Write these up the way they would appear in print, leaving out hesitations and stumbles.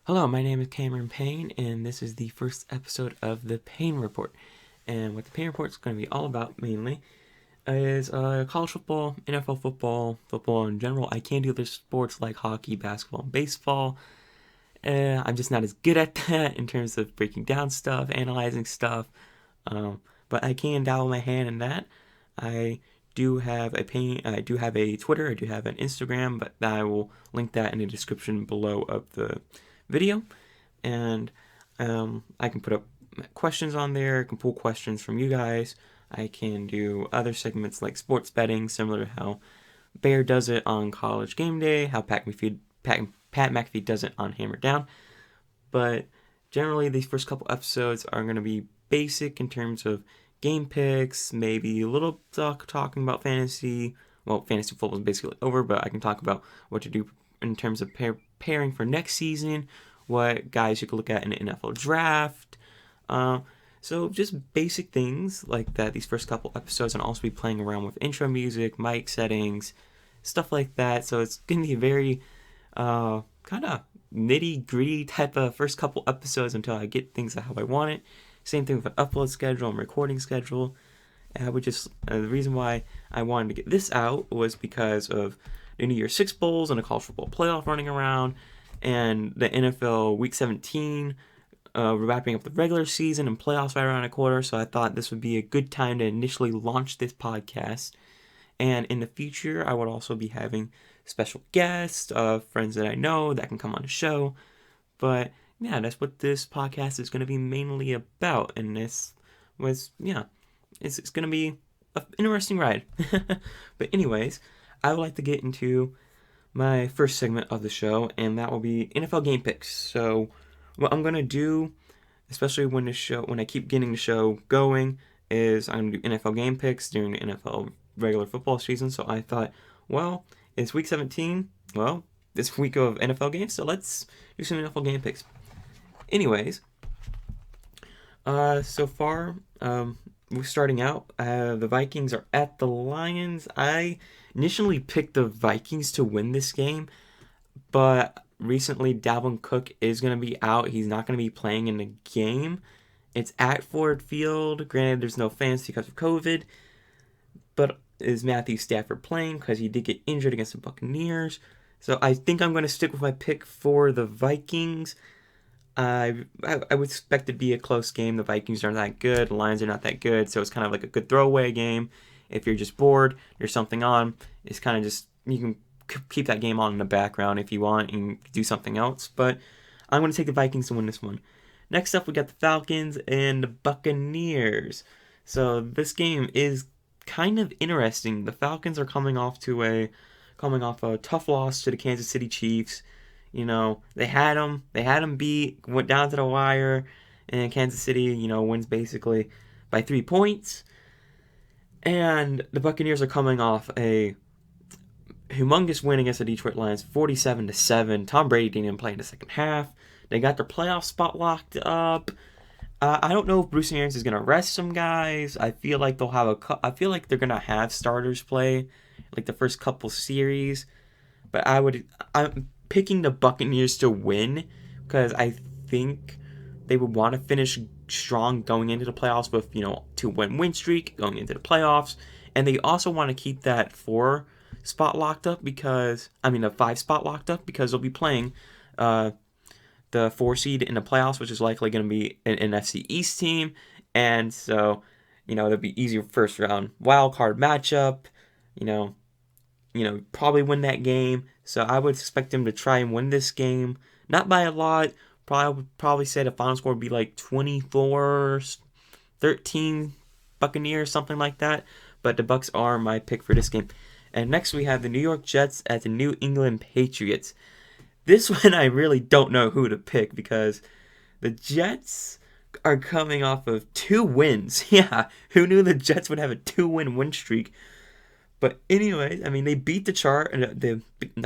Hello, my name is Cameron Payne, and this is the first episode of the Payne Report. And what the Payne Report is going to be all about mainly is college football, NFL football, football in general. I can do other sports like hockey, basketball, and baseball. I'm just not as good at that in terms of breaking down stuff, analyzing stuff. But I can dabble my hand in that. I I do have a Twitter, I do have an Instagram, but I will link that in the description below of the video. And I can put up questions on there. I can pull questions from you guys. I can do other segments like sports betting, similar to how Bear does it on College Game Day, how Pat McAfee does it on Hammer Down. But generally, these first couple episodes are going to be basic in terms of game picks, maybe a little talking about fantasy. Well, fantasy football is basically over, but I can talk about what to do in terms of preparing for next season, what guys you could look at in the NFL draft. So just basic things like that. These first couple episodes, and also be playing around with intro music, mic settings, stuff like that. So it's going to be a very kind of nitty gritty type of first couple episodes until I get things how I want it. Same thing with an upload schedule and recording schedule. And I would just the reason why I wanted to get this out was because of the New Year's Six Bowls and the college football playoff running around, and the NFL Week 17 wrapping up the regular season and playoffs right around a quarter. So I thought this would be a good time to initially launch this podcast. And in the future, I would also be having special guests, friends that I know that can come on the show. But yeah, that's what this podcast is going to be mainly about. And this was, it's going to be an interesting ride. But anyways, I would like to get into my first segment of the show, and that will be NFL game picks. So what I'm going to do, especially when I keep getting the show going, is I'm going to do NFL game picks during the NFL regular football season. So I thought, well, it's week 17. Well, this week of NFL games, so let's do some NFL game picks. Anyways, so far, we're starting out. The Vikings are at the Lions. I initially picked the Vikings to win this game, but recently Dalvin Cook is going to be out. He's not going to be playing in the game. It's at Ford Field. Granted, there's no fans because of COVID, but is Matthew Stafford playing because he did get injured against the Buccaneers? So I think I'm going to stick with my pick for the Vikings. I would expect it to be a close game. The Vikings aren't that good. The Lions are not that good. So it's kind of like a good throwaway game. If you're just bored, there's something on. It's kind of just, you can keep that game on in the background if you want and do something else. But I'm going to take the Vikings to win this one. Next up, we got the Falcons and the Buccaneers. So this game is kind of interesting. The Falcons are coming off a tough loss to the Kansas City Chiefs. They had them beat, went down to the wire, and Kansas City, wins basically by 3 points. And the Buccaneers are coming off a humongous win against the Detroit Lions, 47-7. Tom Brady didn't even play in the second half. They got their playoff spot locked up. I don't know if Bruce Arians is gonna rest some guys. I feel like I feel like they're gonna have starters play like the first couple series. But I'm picking the Buccaneers to win because I think they would want to finish strong going into the playoffs with 2-win streak going into the playoffs, and they also want to keep that 4 spot locked up the 5 spot locked up because they'll be playing the 4 seed in the playoffs, which is likely going to be an NFC East team, and so that'll be easier first round wild card matchup. Probably win that game. So I would expect them to try and win this game. Not by a lot. Probably say the final score would be like 24-13 Buccaneers, something like that. But the Bucs are my pick for this game. And next we have the New York Jets at the New England Patriots. This one I really don't know who to pick because the Jets are coming off of 2 wins. Yeah, who knew the Jets would have a 2-win streak? But anyway, they beat not the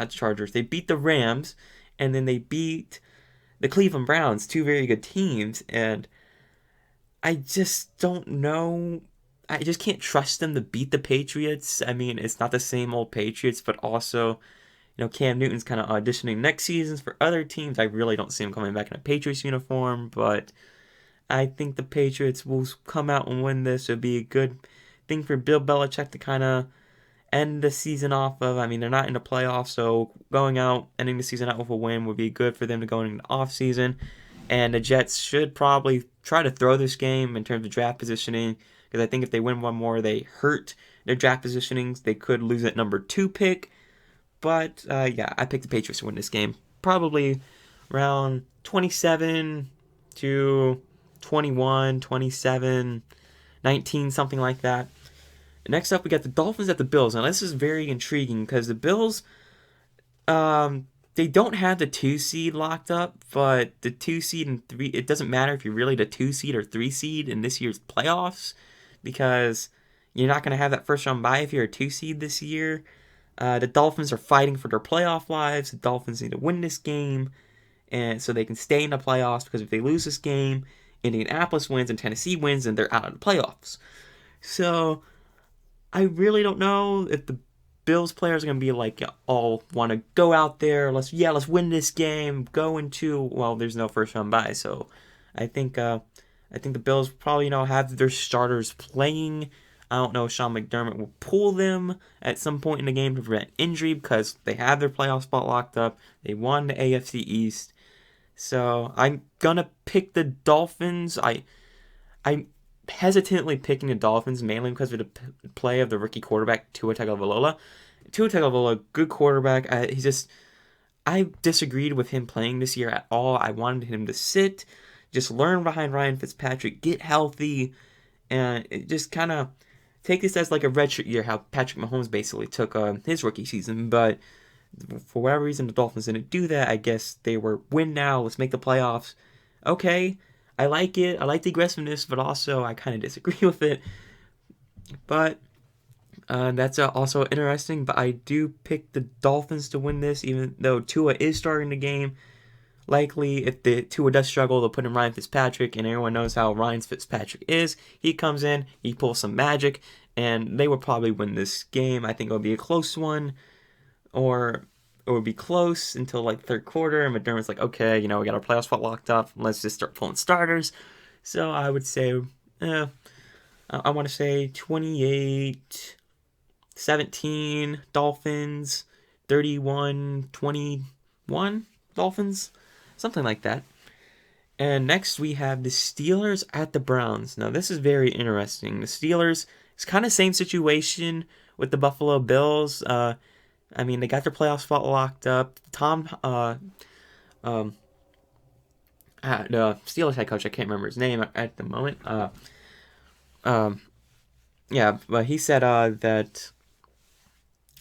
Chargers. They beat the Rams, and then they beat the Cleveland Browns, 2 very good teams. And I just don't know. I just can't trust them to beat the Patriots. It's not the same old Patriots, but also, Cam Newton's kind of auditioning next seasons for other teams. I really don't see him coming back in a Patriots uniform, but I think the Patriots will come out and win this. It would be a good thing for Bill Belichick to kind of end the season off of. I mean, they're not in the playoffs, so going out, ending the season out with a win would be good for them to go into the off season. And the Jets should probably try to throw this game in terms of draft positioning, because I think if they win one more, they hurt their draft positionings. They could lose that number 2 pick. But yeah, I picked the Patriots to win this game. Probably around 27 to 21, 27, 19, something like that. Next up, we got the Dolphins at the Bills. Now, this is very intriguing because the Bills, they don't have the 2 seed locked up, but the 2 seed and 3, it doesn't matter if you're really the 2 seed or 3 seed in this year's playoffs, because you're not going to have that first round bye if you're a 2 seed this year. The Dolphins are fighting for their playoff lives. The Dolphins need to win this game, and so they can stay in the playoffs, because if they lose this game, Indianapolis wins and Tennessee wins, and they're out of the playoffs. So I really don't know if the Bills players are going to be like, all want to go out there, let's win this game, go into, well, there's no first round bye, so I think the Bills probably, have their starters playing. I don't know if Sean McDermott will pull them at some point in the game to prevent injury, because they have their playoff spot locked up. They won the AFC East. So I'm gonna pick the Dolphins. I'm hesitantly picking the Dolphins mainly because of the play of the rookie quarterback Tua Tagovailoa. Tua Tagovailoa, good quarterback. I disagreed with him playing this year at all. I wanted him to sit, just learn behind Ryan Fitzpatrick, get healthy, and just kind of take this as like a redshirt year, how Patrick Mahomes basically took his rookie season. But for whatever reason, the Dolphins didn't do that. I guess they were win now, let's make the playoffs. Okay, I like it. I like the aggressiveness, but also I kind of disagree with it. But that's also interesting. But I do pick the Dolphins to win this, even though Tua is starting the game. Likely, if the Tua does struggle, they'll put in Ryan Fitzpatrick, and everyone knows how Ryan Fitzpatrick is. He comes in, he pulls some magic, and they will probably win this game. I think it'll be a close one, or it would be close until like third quarter, and McDermott's like, okay, we got our playoff spot locked up, let's just start pulling starters. So I would say, I want to say 28-17 Dolphins, 31-21 Dolphins, something like that. And next we have the Steelers at the Browns. Now this is very interesting. The Steelers, it's kind of same situation with the Buffalo Bills. I mean, they got their playoff spot locked up. The Steelers head coach, I can't remember his name at the moment. Yeah, but he said that.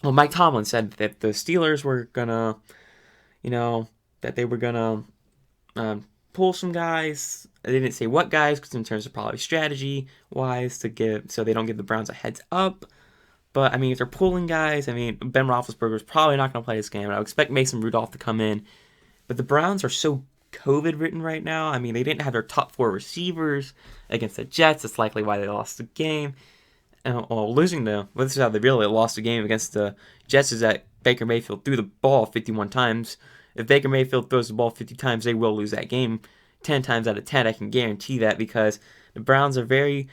Well, Mike Tomlin said that the Steelers were gonna, that they were gonna pull some guys. They didn't say what guys, because in terms of probably strategy wise, so they don't give the Browns a heads up. But I mean, if they're pulling guys, I mean, Ben Roethlisberger is probably not going to play this game. I would expect Mason Rudolph to come in. But the Browns are so COVID-ridden right now. I mean, they didn't have their top 4 receivers against the Jets. That's likely why they lost the game. This is how they really lost the game against the Jets, is that Baker Mayfield threw the ball 51 times. If Baker Mayfield throws the ball 50 times, they will lose that game 10 times out of 10. I can guarantee that, because the Browns are very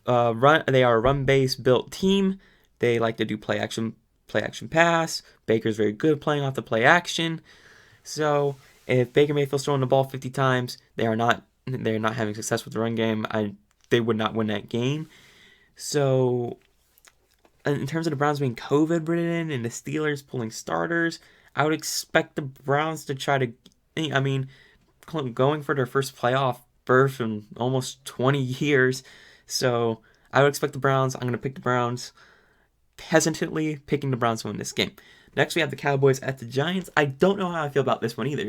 they are a run-based built team. They like to do play action pass. Baker's very good playing off the play action. So if Baker Mayfield's throwing the ball 50 times, they're not having success with the run game. They would not win that game. So in terms of the Browns being COVID-ridden and the Steelers pulling starters, I would expect the Browns to try to, I mean, going for their first playoff berth in almost 20 years. So I would expect the Browns. I'm going to pick the Browns. Hesitantly picking the Browns to win this game. Next, we have the Cowboys at the Giants. I don't know how I feel about this one either.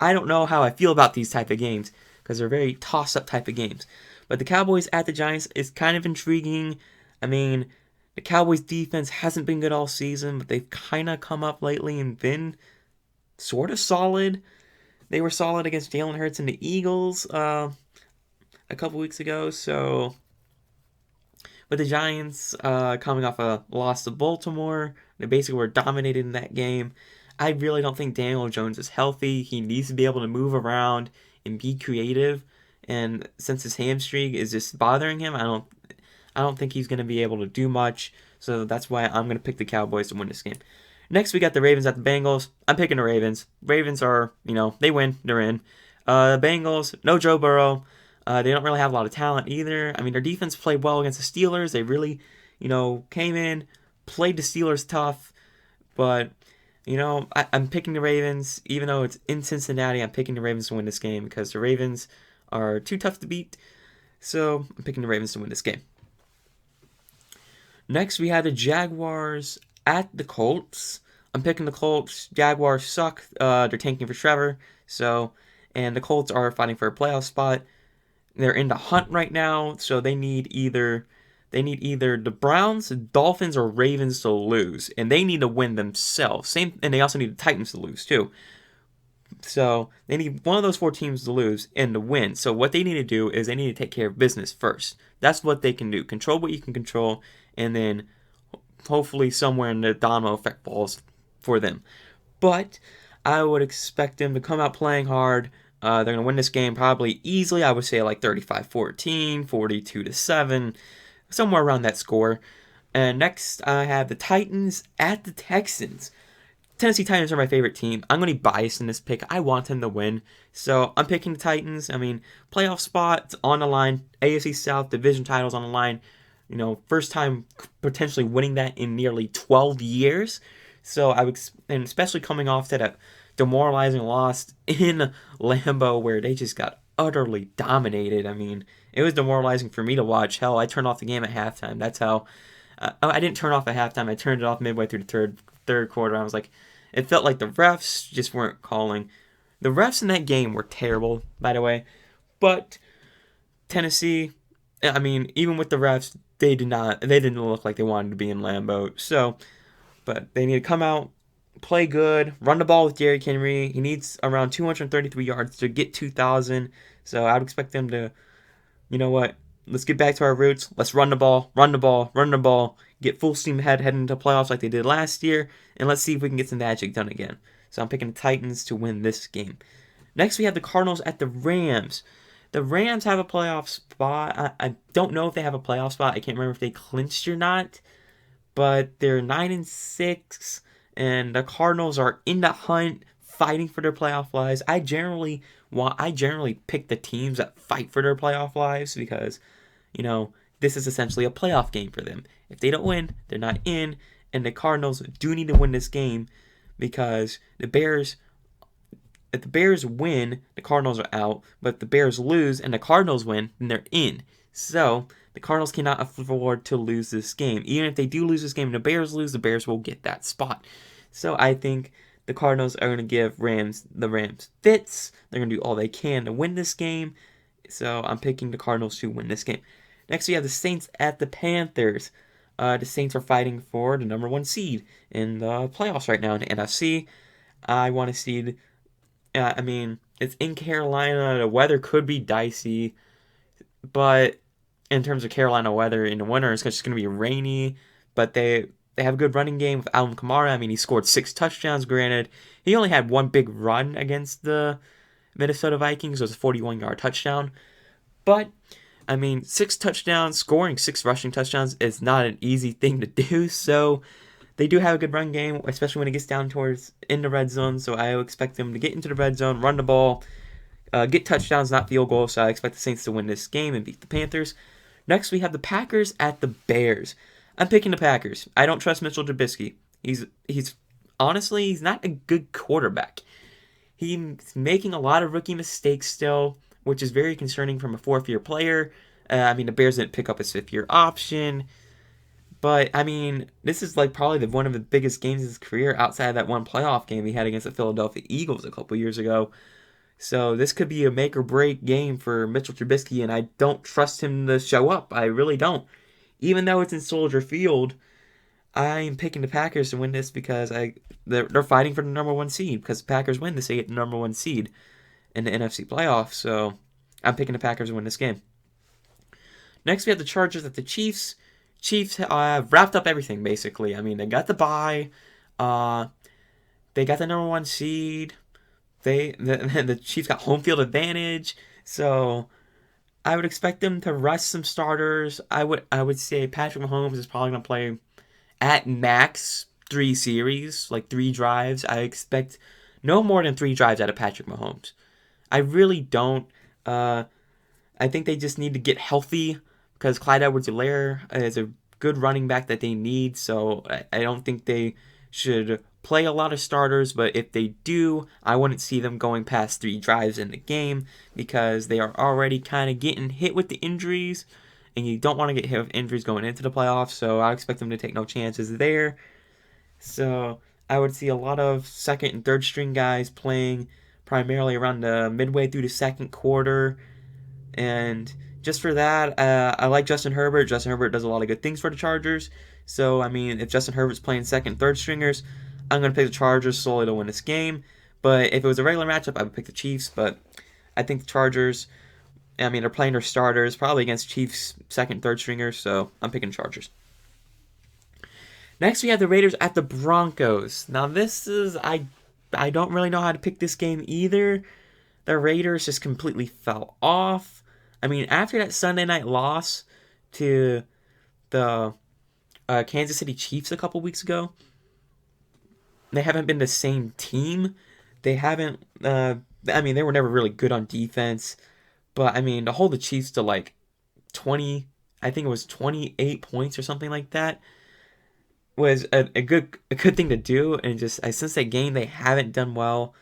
I don't know how I feel about these type of games, because they're very toss-up type of games. But the Cowboys at the Giants is kind of intriguing. I mean, the Cowboys defense hasn't been good all season, but they've kind of come up lately and been sort of solid. They were solid against Jalen Hurts and the Eagles a couple weeks ago. So with the Giants coming off a loss to Baltimore, They basically were dominated in that game. I really don't think Daniel Jones is healthy. He needs to be able to move around and be creative. And since his hamstring is just bothering him, I don't think he's going to be able to do much. So that's why I'm going to pick the Cowboys to win this game. Next, we got the Ravens at the Bengals. I'm picking the Ravens. Ravens are, they win. They're in. Bengals, no Joe Burrow. They don't really have a lot of talent either. I mean, their defense played well against the Steelers. They really, came in, played the Steelers tough. But, I'm picking the Ravens. Even though it's in Cincinnati, I'm picking the Ravens to win this game because the Ravens are too tough to beat. So I'm picking the Ravens to win this game. Next, we had the Jaguars at the Colts. I'm picking the Colts. Jaguars suck. They're tanking for Trevor. And the Colts are fighting for a playoff spot. They're in the hunt right now, so they need either the Browns, Dolphins, or Ravens to lose, and they need to win themselves. And they also need the Titans to lose too. So they need one of those four teams to lose and to win. So what they need to do is they need to take care of business first. That's what they can do. Control what you can control, and then hopefully somewhere in the domino effect falls for them. But I would expect them to come out playing hard. They're going to win this game probably easily. I would say like 35-14, 42-7, somewhere around that score. And next, I have the Titans at the Texans. Tennessee Titans are my favorite team. I'm going to be biased in this pick. I want them to win. So I'm picking the Titans. I mean, playoff spots on the line. AFC South division titles on the line. First time potentially winning that in nearly 12 years. So and especially coming off that demoralizing loss in Lambeau where they just got utterly dominated. I mean, it was demoralizing for me to watch. Hell, I turned off the game at halftime. That's how. I didn't turn off at halftime. I turned it off midway through the third quarter. I was like, it felt like the refs just weren't calling. The refs in that game were terrible, by the way. But Tennessee, I mean, even with the refs, they didn't look like they wanted to be in Lambeau. So, but they need to come out, play good, run the ball with Derrick Henry. He needs around 233 yards to get 2,000. So I would expect them to, you know what, let's get back to our roots. Let's run the ball, get full steam ahead, head into playoffs like they did last year, and let's see if we can get some magic done again. So I'm picking the Titans to win this game. Next, we have the Cardinals at the Rams. The Rams have a playoff spot. I don't know if they have a playoff spot. I can't remember if they clinched or not. But they're 9-6, and the Cardinals are in the hunt, fighting for their playoff lives. I generally pick the teams that fight for their playoff lives because, this is essentially a playoff game for them. If they don't win, they're not in, and the Cardinals do need to win this game because if the Bears win, the Cardinals are out, but if the Bears lose and the Cardinals win, then they're in. So the Cardinals cannot afford to lose this game. Even if they do lose this game and the Bears lose, the Bears will get that spot. So I think the Cardinals are going to give the Rams fits. They're going to do all they can to win this game. So I'm picking the Cardinals to win this game. Next, we have the Saints at the Panthers. The Saints are fighting for the number 1 seed in the playoffs right now in the NFC. I want to seed. It's in Carolina. The weather could be dicey, but in terms of Carolina weather in the winter, it's just going to be rainy. But they have a good running game with Alvin Kamara. I mean, he scored 6 touchdowns. Granted, he only had one big run against the Minnesota Vikings. It was a 41-yard touchdown. But 6 touchdowns, scoring 6 rushing touchdowns is not an easy thing to do. So they do have a good run game, especially when it gets down towards in the red zone. So I expect them to get into the red zone, run the ball, get touchdowns, not field goals. So I expect the Saints to win this game and beat the Panthers. Next, we have the Packers at the Bears. I'm picking the Packers. I don't trust Mitchell Trubisky. He's honestly, he's not a good quarterback. He's making a lot of rookie mistakes still, which is very concerning from a 4th-year player. The Bears didn't pick up his 5th-year option. But, this is probably one of the biggest games of his career outside of that one playoff game he had against the Philadelphia Eagles a couple years ago. So this could be a make-or-break game for Mitchell Trubisky, and I don't trust him to show up. I really don't. Even though it's in Soldier Field, I'm picking the Packers to win this because they're fighting for the number 1 seed. Because the Packers win this, they get the number 1 seed in the NFC playoffs. So I'm picking the Packers to win this game. Next, we have the Chargers at the Chiefs. Chiefs wrapped up everything basically. I mean, they got the bye, uh, they got the number one seed. The Chiefs got home field advantage, so I would expect them to rest some starters. I would say Patrick Mahomes is probably gonna play at max 3 series, like 3 drives. I expect no more than 3 drives out of Patrick Mahomes. I really don't. Uh, I think they just need to get healthy because Clyde Edwards-Helaire is a good running back that they need. So I don't think they should play a lot of starters. But if they do, I wouldn't see them going past 3 drives in the game because they are already kind of getting hit with the injuries. And you don't want to get hit with injuries going into the playoffs. So I expect them to take no chances there. So I would see a lot of second and third string guys playing primarily around the midway through the second quarter, and just for that, I like Justin Herbert. Justin Herbert does a lot of good things for the Chargers. So, I mean, if Justin Herbert's playing second, third stringers, I'm going to pick the Chargers solely to win this game. But if it was a regular matchup, I would pick the Chiefs. But I think the Chargers, I mean, they're playing their starters, probably against Chiefs second, third stringers. So I'm picking Chargers. Next, we have the Raiders at the Broncos. Now, I don't really know how to pick this game either. The Raiders just completely fell off. I mean, after that Sunday night loss to the Kansas City Chiefs a couple weeks ago, they haven't been the same team. They haven't. I mean, they were never really good on defense, but I mean, to hold the Chiefs to like 20, I think it was 28 points or something like that, was a good thing to do. And just since that game, they haven't done well.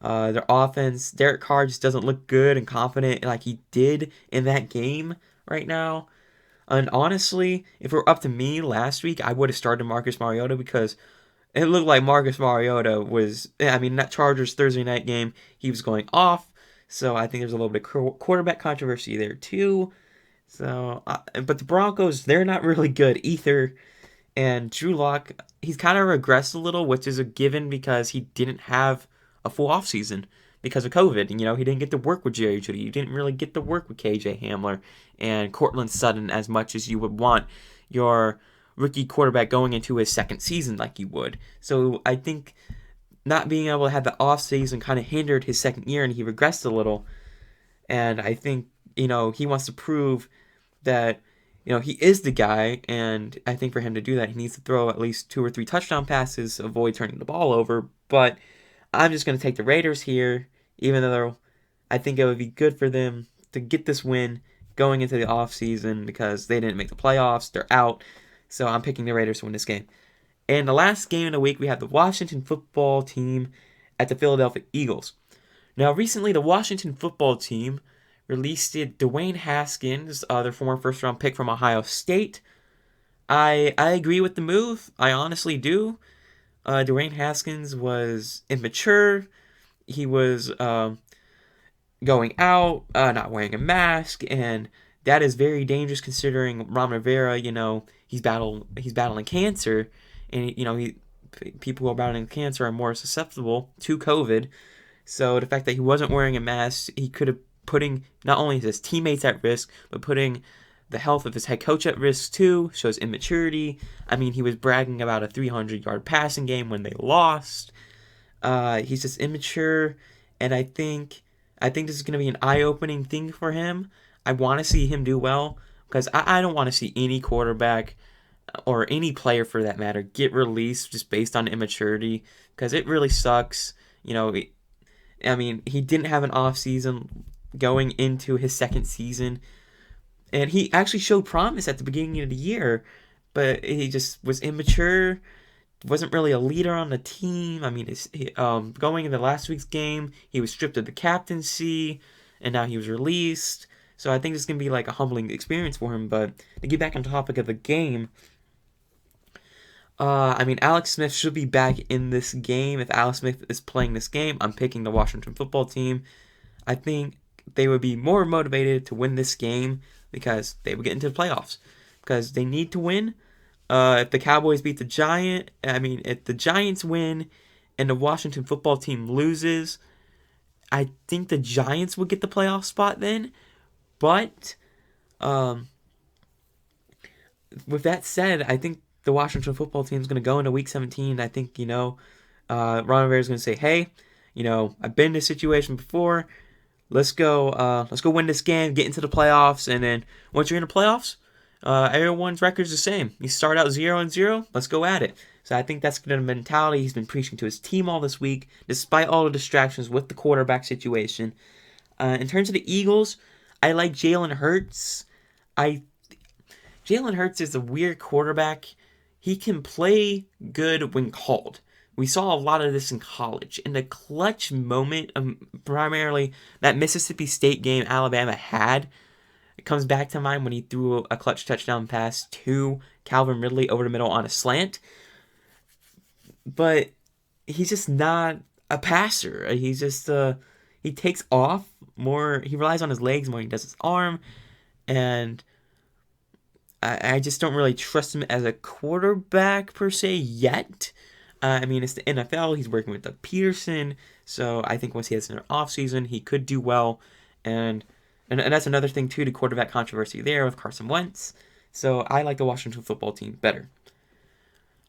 Their offense, Derek Carr just doesn't look good and confident like he did in that game right now. And honestly, if it were up to me last week, I would have started Marcus Mariota because it looked like Marcus Mariota was. I mean, that Chargers Thursday night game, he was going off. So I think there's a little bit of quarterback controversy there too. So, but the Broncos, they're not really good either. And Drew Lock, he's kind of regressed a little, which is a given because he didn't have a full offseason because of COVID. And, he didn't get to work with Jerry Jeudy. You didn't really get to work with KJ Hamler and Cortland Sutton as much as you would want your rookie quarterback going into his second season like you would. So I think not being able to have the offseason kind of hindered his second year and he regressed a little. And I think, he wants to prove that he is the guy, and I think for him to do that, he needs to throw at least 2 or 3 touchdown passes, avoid turning the ball over. But I'm just going to take the Raiders here, even though I think it would be good for them to get this win going into the offseason because they didn't make the playoffs. They're out. So I'm picking the Raiders to win this game. And the last game of the week, we have the Washington football team at the Philadelphia Eagles. Now, recently, the Washington football team released Dwayne Haskins, their former first-round pick from Ohio State. I agree with the move. I honestly do. Dwayne Haskins was immature. He was going out, not wearing a mask, and that is very dangerous considering Ron Rivera. He's battling cancer, and people who are battling cancer are more susceptible to COVID. So the fact that he wasn't wearing a mask, he could have putting not only his teammates at risk, but putting the health of his head coach at risk too. Shows immaturity. I mean, he was bragging about a 300-yard passing game when they lost. He's just immature, and I think this is going to be an eye-opening thing for him. I want to see him do well because I don't want to see any quarterback or any player for that matter get released just based on immaturity because it really sucks. I mean, he didn't have an off season going into his second season, and he actually showed promise at the beginning of the year, but he just was immature, wasn't really a leader on the team. I mean, going into last week's game, he was stripped of the captaincy, and now he was released. So I think it's going to be like a humbling experience for him. But to get back on topic of the game, I mean, Alex Smith should be back in this game. If Alex Smith is playing this game, I'm picking the Washington football team. I think they would be more motivated to win this game because they would get into the playoffs. Because they need to win. If the Cowboys beat if the Giants win and the Washington football team loses, I think the Giants would get the playoff spot then. But with that said, I think the Washington football team is going to go into Week 17. I think Ron Rivera is going to say, "Hey, I've been in this situation before. Let's go. Let's go win this game, get into the playoffs, and then once you're in the playoffs, everyone's record's the same. You start out 0-0. Let's go at it." So I think that's the mentality he's been preaching to his team all this week, despite all the distractions with the quarterback situation. In terms of the Eagles, I like Jalen Hurts. I Jalen Hurts is a weird quarterback. He can play good when called. We saw a lot of this in college. In the clutch moment, primarily that Mississippi State game Alabama had, it comes back to mind when he threw a clutch touchdown pass to Calvin Ridley over the middle on a slant. But he's just not a passer. He's just he takes off more. He relies on his legs more than he does his arm, and I just don't really trust him as a quarterback per se yet. I mean, it's the NFL. He's working with Doug Peterson, so I think once he has an offseason, he could do well. And that's another thing too, the quarterback controversy there with Carson Wentz. So I like the Washington football team better.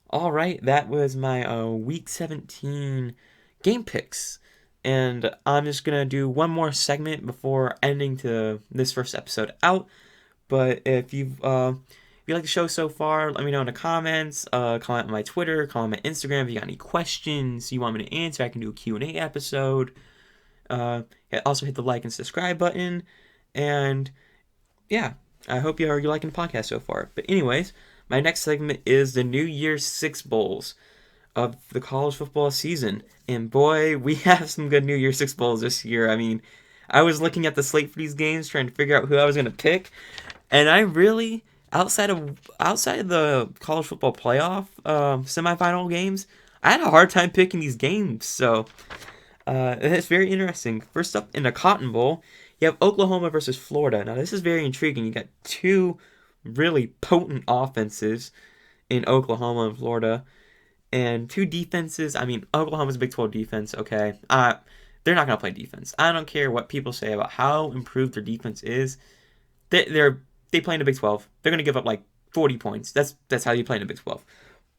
All right, that was my Week 17 game picks. And I'm just going to do one more segment before ending to this first episode out. But if you like the show so far, let me know in the comments. Comment on my Twitter, comment on my Instagram. If you got any questions you want me to answer, I can do a Q&A episode. Also hit the like and subscribe button. And yeah, I hope you're liking the podcast so far. But anyways, my next segment is the New Year's Six Bowls of the college football season. And boy, we have some good New Year's Six Bowls this year. I mean, I was looking at the slate for these games, trying to figure out who I was going to pick. And I really, outside of the college football playoff semifinal games, I had a hard time picking these games. So it's very interesting. First up in the Cotton Bowl, you have Oklahoma versus Florida. Now this is very intriguing. You got two really potent offenses in Oklahoma and Florida, and two defenses. I mean, Oklahoma's a Big 12 defense. Okay, they're not gonna play defense. I don't care what people say about how improved their defense is. They play in the Big 12. They're gonna give up like 40 points. That's how you play in the Big 12.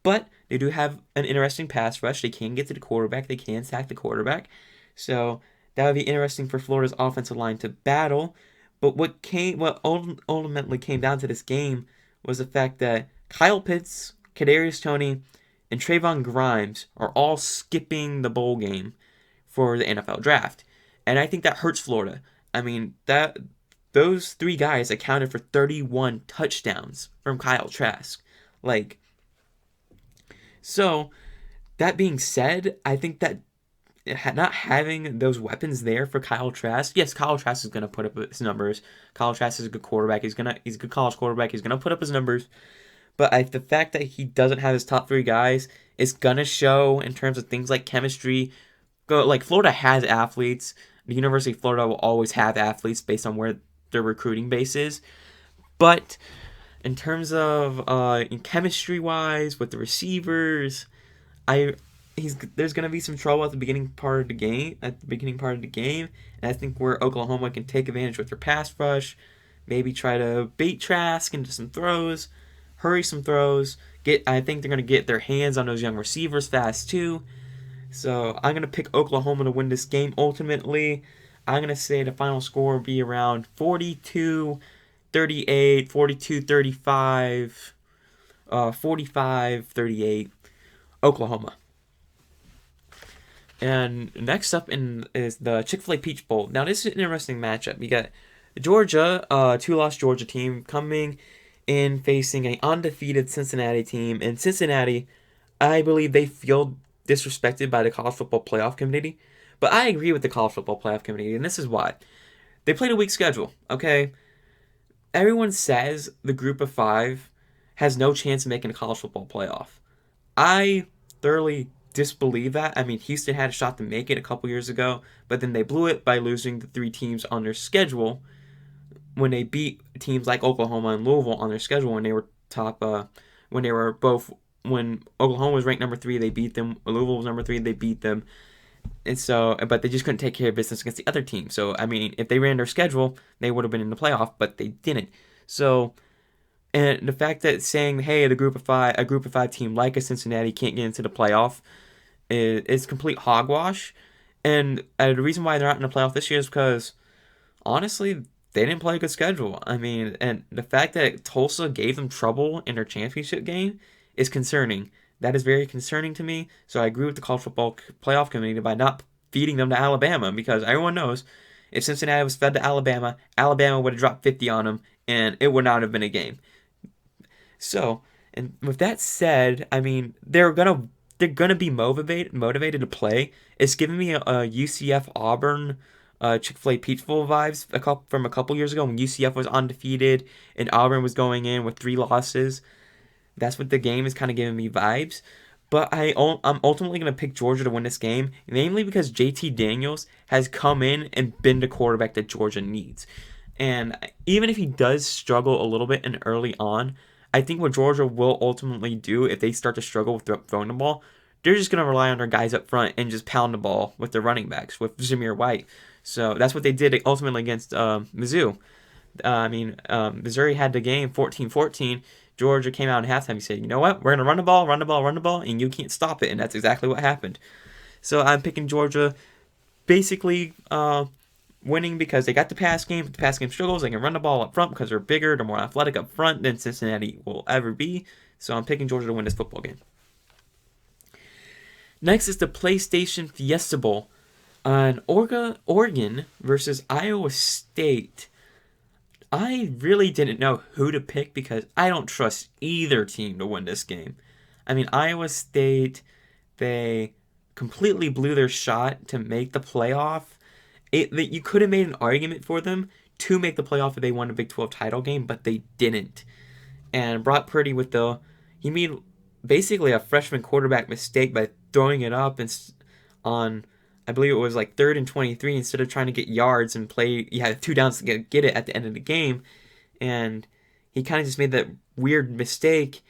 But they do have an interesting pass rush. They can get to the quarterback. They can sack the quarterback. So that would be interesting for Florida's offensive line to battle. But what ultimately came down to this game was the fact that Kyle Pitts, Kadarius Toney, and Trayvon Grimes are all skipping the bowl game for the NFL draft. And I think that hurts Florida. I mean, those three guys accounted for 31 touchdowns from Kyle Trask. So, that being said, I think that not having those weapons there for Kyle Trask, yes, Kyle Trask is going to put up his numbers. Kyle Trask is a good quarterback. He's a good college quarterback. He's going to put up his numbers. But the fact that he doesn't have his top three guys is going to show in terms of things like chemistry. Like Florida has athletes. The University of Florida will always have athletes based on where their recruiting base is. But in terms of chemistry-wise with the receivers, there's going to be some trouble at the beginning part of the game. And I think where Oklahoma can take advantage with their pass rush, maybe try to bait Trask into some throws, hurry some throws. I think they're going to get their hands on those young receivers fast too. So I'm going to pick Oklahoma to win this game ultimately. I'm going to say the final score will be around 42-38, 42-35, 45-38, Oklahoma. And next up is the Chick-fil-A Peach Bowl. Now this is an interesting matchup. You got Georgia, two-loss Georgia team coming in facing an undefeated Cincinnati team. And Cincinnati, I believe they feel disrespected by the College Football Playoff Committee. But I agree with the College Football Playoff Committee, and this is why. They played a weak schedule, okay? Everyone says the group of five has no chance of making a college football playoff. I thoroughly disbelieve that. I mean, Houston had a shot to make it a couple years ago, but then they blew it by losing the three teams on their schedule when they beat teams like Oklahoma and Louisville on their schedule when they were when Oklahoma was ranked number 3, they beat them. Louisville was number 3, they beat them. And so, but they just couldn't take care of business against the other team. So, I mean, if they ran their schedule, they would have been in the playoff, but they didn't. So, And the fact that saying, hey, a group of five team like a Cincinnati can't get into the playoff is complete hogwash. And the reason why they're not in the playoff this year is because, honestly, they didn't play a good schedule. I mean, and the fact that Tulsa gave them trouble in their championship game is concerning. That is very concerning to me. So I agree with the college football playoff committee by not feeding them to Alabama, because everyone knows if Cincinnati was fed to Alabama, Alabama would have dropped 50 on them, and it would not have been a game. So, and with that said, I mean, they're gonna be motivated to play. It's giving me a UCF Auburn, Chick-fil-A Peach Bowl vibes from a couple years ago when UCF was undefeated and Auburn was going in with 3 losses. That's what the game is kind of giving me vibes. But I'm ultimately going to pick Georgia to win this game, mainly because JT Daniels has come in and been the quarterback that Georgia needs. And even if he does struggle a little bit in early on, I think what Georgia will ultimately do if they start to struggle with throwing the ball, they're just going to rely on their guys up front and just pound the ball with their running backs, with Zamir White. So that's what they did ultimately against Mizzou. Missouri had the game 14-14. Georgia came out in halftime. He said, you know what? We're going to run the ball, run the ball, run the ball, and you can't stop it. And that's exactly what happened. So I'm picking Georgia basically winning because they got the pass game. If the pass game struggles, they can run the ball up front because they're bigger, they're more athletic up front than Cincinnati will ever be. So I'm picking Georgia to win this football game. Next is the PlayStation Fiesta Bowl on Oregon versus Iowa State. I really didn't know who to pick because I don't trust either team to win this game. I mean, Iowa State, they completely blew their shot to make the playoff. You could have made an argument for them to make the playoff if they won a Big 12 title game, but they didn't. And Brock Purdy he made basically a freshman quarterback mistake by throwing it up on, I believe it was like 3rd and 23, instead of trying to get yards and play. You had 2 downs to get it at the end of the game, and he kind of just made that weird mistake.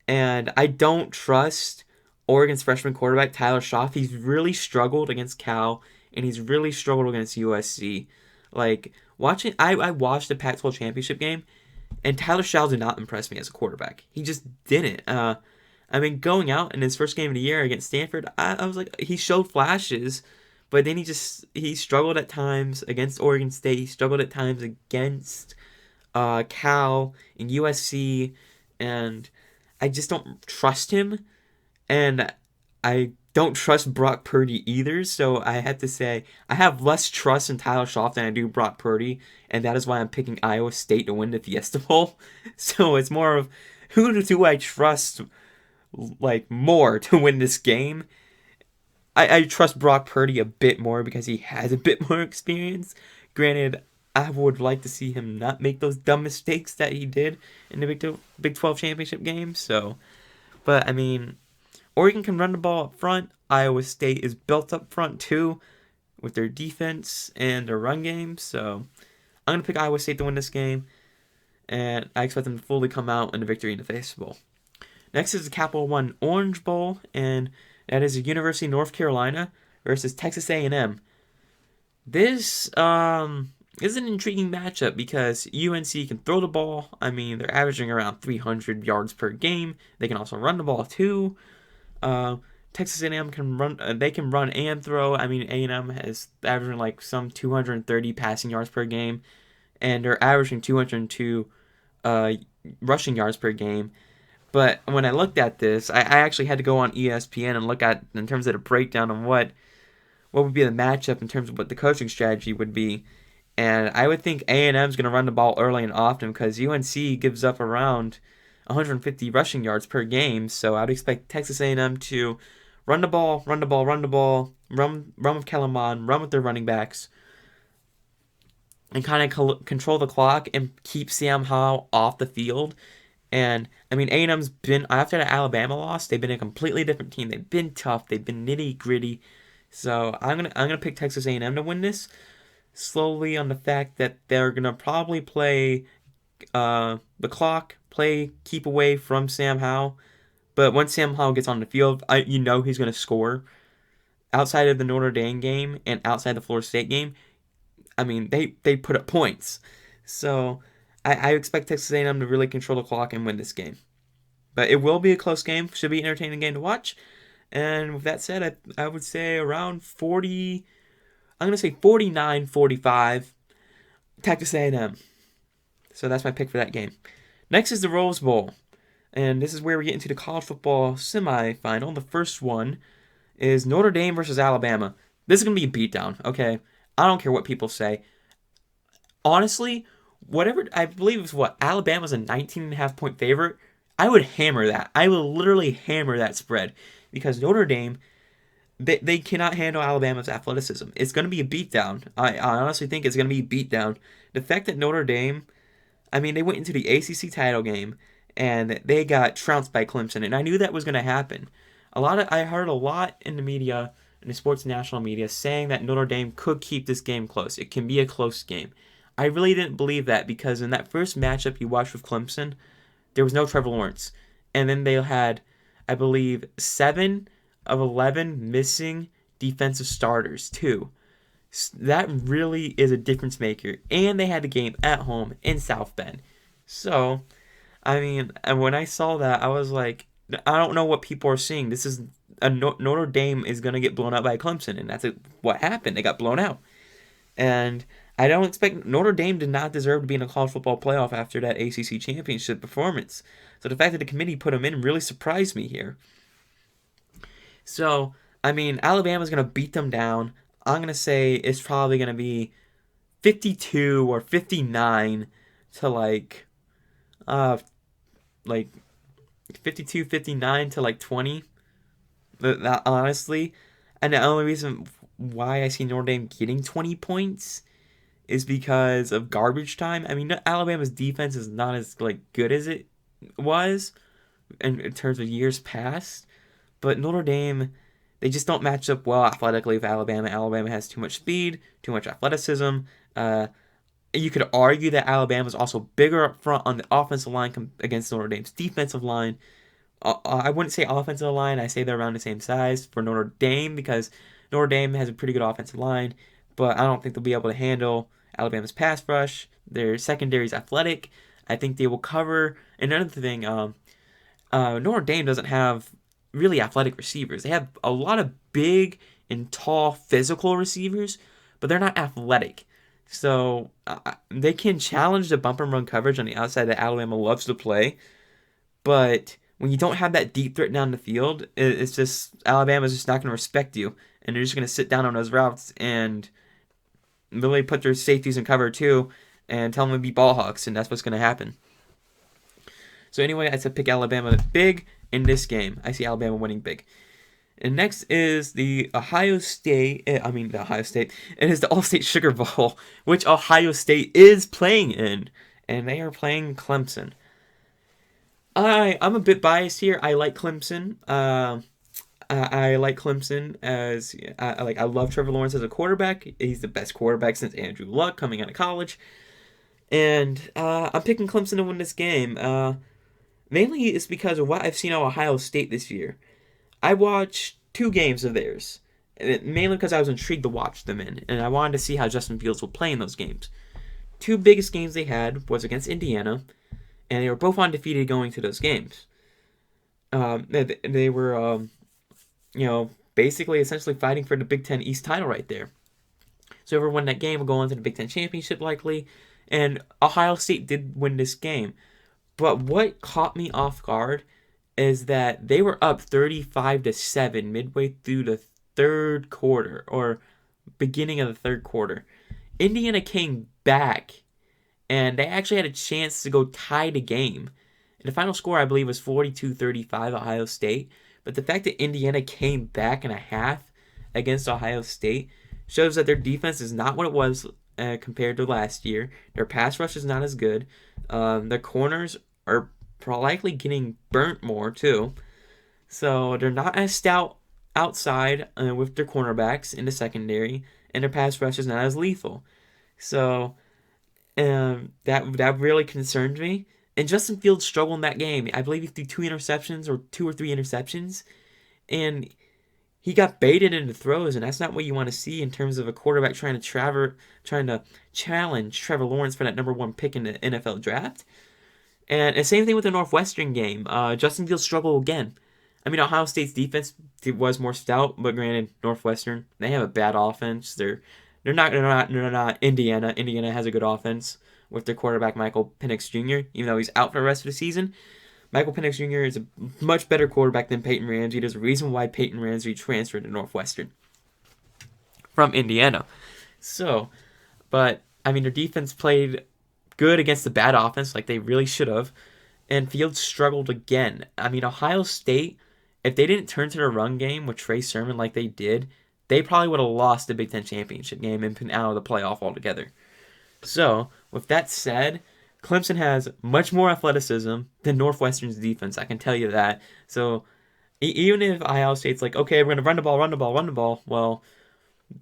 And I don't trust Oregon's freshman quarterback Tyler Schaff. He's really struggled against Cal, and he's really struggled against USC. Like I watched the Pac-12 championship game, and Tyler Schaff did not impress me as a quarterback. He just didn't. Going out in his first game of the year against Stanford, I was like, he showed flashes, but then he struggled at times against Oregon State. He struggled at times against Cal and USC, and I just don't trust him. And I don't trust Brock Purdy either, so I have to say I have less trust in Tyler Schaff than I do Brock Purdy, and that is why I'm picking Iowa State to win the Fiesta Bowl. So it's more of who do I trust like more to win this game. I trust Brock Purdy a bit more because he has a bit more experience. Granted, I would like to see him not make those dumb mistakes that he did in the Big 12 championship game. So, but I mean, Oregon can run the ball up front. Iowa State is built up front too with their defense and their run game. So I'm going to pick Iowa State to win this game, and I expect them to fully come out in a victory in the Fiesta Bowl. Next is the Capital One Orange Bowl, and that is the University of North Carolina versus Texas A&M. This is an intriguing matchup because UNC can throw the ball. I mean, they're averaging around 300 yards per game. They can also run the ball too. Texas A&M can run. They can run and throw. I mean, A&M is averaging like some 230 passing yards per game, and they're averaging 202 rushing yards per game. But when I looked at this, I actually had to go on ESPN and look at in terms of the breakdown of what would be the matchup in terms of what the coaching strategy would be. And I would think A&M is going to run the ball early and often because UNC gives up around 150 rushing yards per game. So I'd expect Texas A&M to run the ball, run the ball, run the ball, run with Kellen Mond, run with their running backs, and kind of control the clock and keep Sam Howell off the field. And I mean, A&M's been, after the Alabama loss, they've been a completely different team. They've been tough. They've been nitty gritty. So I'm gonna pick Texas A&M to win this, slowly on the fact that they're gonna probably play the clock, keep away from Sam Howell. But once Sam Howell gets on the field, he's gonna score. Outside of the Notre Dame game and outside the Florida State game, I mean, they put up points. So I expect Texas A&M to really control the clock and win this game. But it will be a close game. Should be an entertaining game to watch. And with that said, I would say around 40. I'm going to say 49-45 Texas A&M. So that's my pick for that game. Next is the Rose Bowl. And this is where we get into the college football semifinal. The first one is Notre Dame versus Alabama. This is going to be a beatdown, okay? I don't care what people say. Honestly, whatever, I believe it's Alabama's a 19.5 point favorite. I would hammer that. I will literally hammer that spread because Notre Dame, they cannot handle Alabama's athleticism. It's going to be a beatdown. I honestly think it's going to be a beatdown. The fact that Notre Dame, I mean, they went into the ACC title game and they got trounced by Clemson, and I knew that was going to happen. I heard a lot in the media, in the sports national media, saying that Notre Dame could keep this game close. It can be a close game. I really didn't believe that because in that first matchup you watched with Clemson, there was no Trevor Lawrence. And then they had, I believe, 7 of 11 missing defensive starters, too. That really is a difference maker. And they had the game at home in South Bend. So, I mean, and when I saw that, I was like, I don't know what people are seeing. This is Notre Dame is going to get blown out by Clemson. And that's what happened. They got blown out. And I don't expect Notre Dame did not deserve to be in a college football playoff after that ACC championship performance. So the fact that the committee put them in really surprised me here. So, I mean, Alabama's going to beat them down. I'm going to say it's probably going to be 52 or 59 to like 52, 59 to 20. Honestly. And the only reason why I see Notre Dame getting 20 points is because of garbage time. I mean, Alabama's defense is not as good as it was in terms of years past, but Notre Dame, they just don't match up well athletically with Alabama. Alabama has too much speed, too much athleticism. You could argue that Alabama is also bigger up front on the offensive line against Notre Dame's defensive line. I wouldn't say offensive line. I say they're around the same size for Notre Dame because Notre Dame has a pretty good offensive line, but I don't think they'll be able to handle Alabama's pass rush. Their secondary is athletic. I think they will cover. And another thing, Notre Dame doesn't have really athletic receivers. They have a lot of big and tall physical receivers, but they're not athletic. So they can challenge the bump and run coverage on the outside that Alabama loves to play, but when you don't have that deep threat down the field, it's just Alabama's just not going to respect you, and they're just going to sit down on those routes and really put their safeties in cover too, and tell them to be ball hawks, and that's what's going to happen. So anyway, I said pick Alabama big in this game. I see Alabama winning big. And next is the Ohio State. It is the All-State Sugar Bowl, which Ohio State is playing in, and they are playing Clemson. I'm a bit biased here. I like Clemson. I like Clemson as I love Trevor Lawrence as a quarterback. He's the best quarterback since Andrew Luck coming out of college, and I'm picking Clemson to win this game. Mainly it's because of what I've seen of Ohio State this year. I watched 2 games of theirs, mainly because I was intrigued to watch them in, and I wanted to see how Justin Fields would play in those games. 2 biggest games they had was against Indiana, and they were both undefeated going to those games. They were, basically essentially fighting for the Big Ten East title right there. So whoever won that game will go on to the Big Ten championship likely, and Ohio State did win this game. But what caught me off guard is that they were up 35-7 midway through the third quarter, or beginning of the third quarter. Indiana came back, and they actually had a chance to go tie the game. And the final score, I believe, was 42-35 Ohio State. But the fact that Indiana came back in a half against Ohio State shows that their defense is not what it was compared to last year. Their pass rush is not as good. Their corners are likely getting burnt more, too. So they're not as stout outside with their cornerbacks in the secondary, and their pass rush is not as lethal. So that really concerned me. And Justin Fields struggled in that game. I believe he threw 2 interceptions or 2 or 3 interceptions. And he got baited into throws, and that's not what you want to see in terms of a quarterback trying to challenge Trevor Lawrence for that #1 pick in the NFL draft. And the same thing with the Northwestern game. Justin Fields struggled again. I mean, Ohio State's defense was more stout, but granted, Northwestern, they have a bad offense. They're not Indiana. Indiana has a good offense with their quarterback Michael Penix Jr. Even though he's out for the rest of the season, Michael Penix Jr. is a much better quarterback than Peyton Ramsey. There's a reason why Peyton Ramsey transferred to Northwestern from Indiana. So, but I mean, their defense played good against the bad offense, like they really should have. And Fields struggled again. I mean, Ohio State, if they didn't turn to the run game with Trey Sermon like they did, they probably would have lost the Big Ten championship game and been out of the playoff altogether. So, with that said, Clemson has much more athleticism than Northwestern's defense. I can tell you that. So, even if Ohio State's like, okay, we're going to run the ball, run the ball, run the ball, well,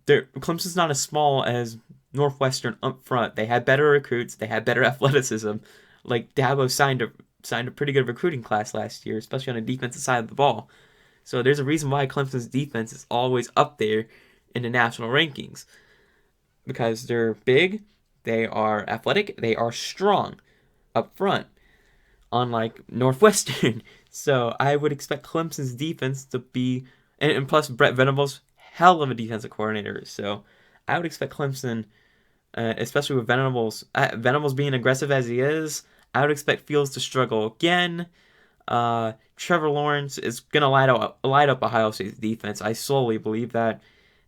Clemson's not as small as Northwestern up front. They had better recruits. They had better athleticism. Like Dabo signed a pretty good recruiting class last year, especially on the defensive side of the ball. So there's a reason why Clemson's defense is always up there in the national rankings, because they're big, they are athletic, they are strong up front, unlike Northwestern. So I would expect Clemson's defense to be, and plus Brett Venables, hell of a defensive coordinator. So I would expect Clemson, especially with Venables being aggressive as he is, I would expect Fields to struggle again. Trevor Lawrence is gonna light up Ohio State's defense. I solely believe that,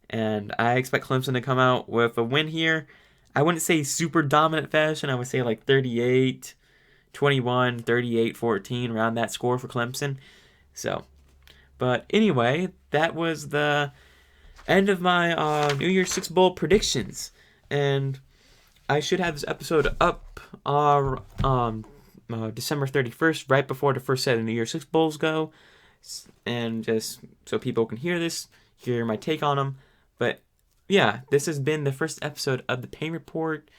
and I expect Clemson to come out with a win here. I wouldn't say super dominant fashion. I would say like 38-21, 38-14, around that score for Clemson. So, but anyway, that was the end of my New Year's Six Bowl predictions, and I should have this episode up December 31st, right before the first set of New Year's Six Bowls go, and just so people can hear my take on them. But yeah, this has been the first episode of the Payne Report.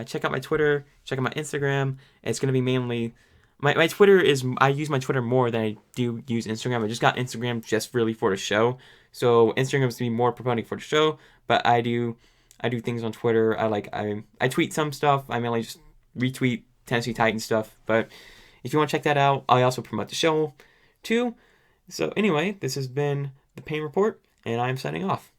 Check out my Twitter, check out my Instagram. It's going to be mainly my Twitter I use my Twitter more than I do use Instagram. I just got Instagram just really for the show. So Instagram is to be more promoting for the show, but I do things on Twitter. I tweet some stuff. I mainly just retweet Tennessee Titans stuff. But if you want to check that out, I also promote the show too. So anyway, this has been the Payne Report, and I'm signing off.